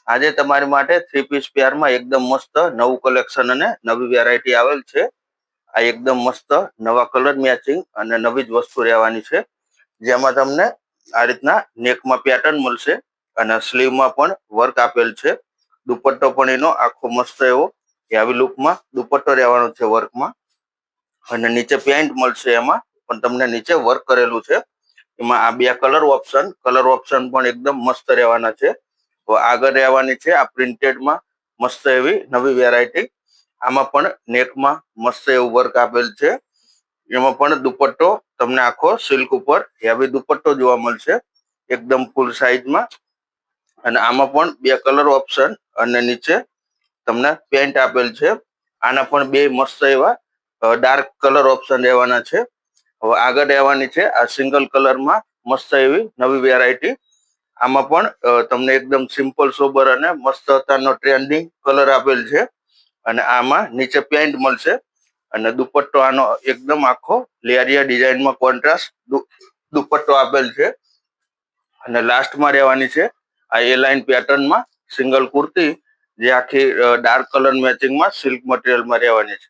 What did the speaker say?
આજે તમારી માટે 3 પીસ પેરમાં એકદમ મસ્ત નવું કલેક્શન અને નવી વેરાયટી આવેલ છે. આ એકદમ મસ્ત નવા કલર મેચિંગ અને નવી જ વસ્તુ રહેવાની છે, જેમાં તમને આ રીતના નેકમાં પેટર્ન મળશે અને સ્લીવમાં પણ વર્ક આપેલ છે. દુપટ્ટો પણ એનો આખો મસ્ત એવો હેવી લુકમાં દુપટ્ટો રહેવાનો છે વર્કમાં, અને નીચે પેન્ટ મળશે. એમાં પણ તમને નીચે વર્ક કરેલું છે. એમાં આ બે કલર ઓપ્શન પણ એકદમ મસ્ત રહેવાના છે. આગળ રહેવાની છે આ પ્રિન્ટેડમાં મસ્ત એવી નવી વેરાયટી. આમાં પણ નેકમાં મસ્ત એવું વર્ક આપેલ છે. એમાં પણ દુપટ્ટો તમને આખો સિલ્ક ઉપર હેવી દુપટ્ટો જોવા મળશે, એકદમ ફૂલ સાઈઝમાં. અને આમાં પણ બે કલર ઓપ્શન અને નીચે તમને પેન્ટ આપેલ છે. આના પણ બે મસ્ત એવા ડાર્ક કલર ઓપ્શન રહેવાના છે. હવે આગળ રહેવાની છે આ સિંગલ કલરમાં મસ્ત એવી નવી વેરાયટી. આમાં પણ તમને એકદમ સિમ્પલ સોબર અને મસ્ત અત્યારનો ટ્રેન્ડિંગ કલર આપેલ છે. અને આમાં નીચે પેન્ટ મળશે અને દુપટ્ટો આનો એકદમ આખો લેરિયા ડિઝાઇનમાં કોન્ટ્રાસ્ટ દુપટ્ટો આપેલ છે. અને લાસ્ટમાં રહેવાની છે આ એ લાઇન પેટર્નમાં સિંગલ કુર્તી, જે આખી ડાર્ક કલર મેચિંગમાં સિલ્ક મટીરિયલમાં રહેવાની છે.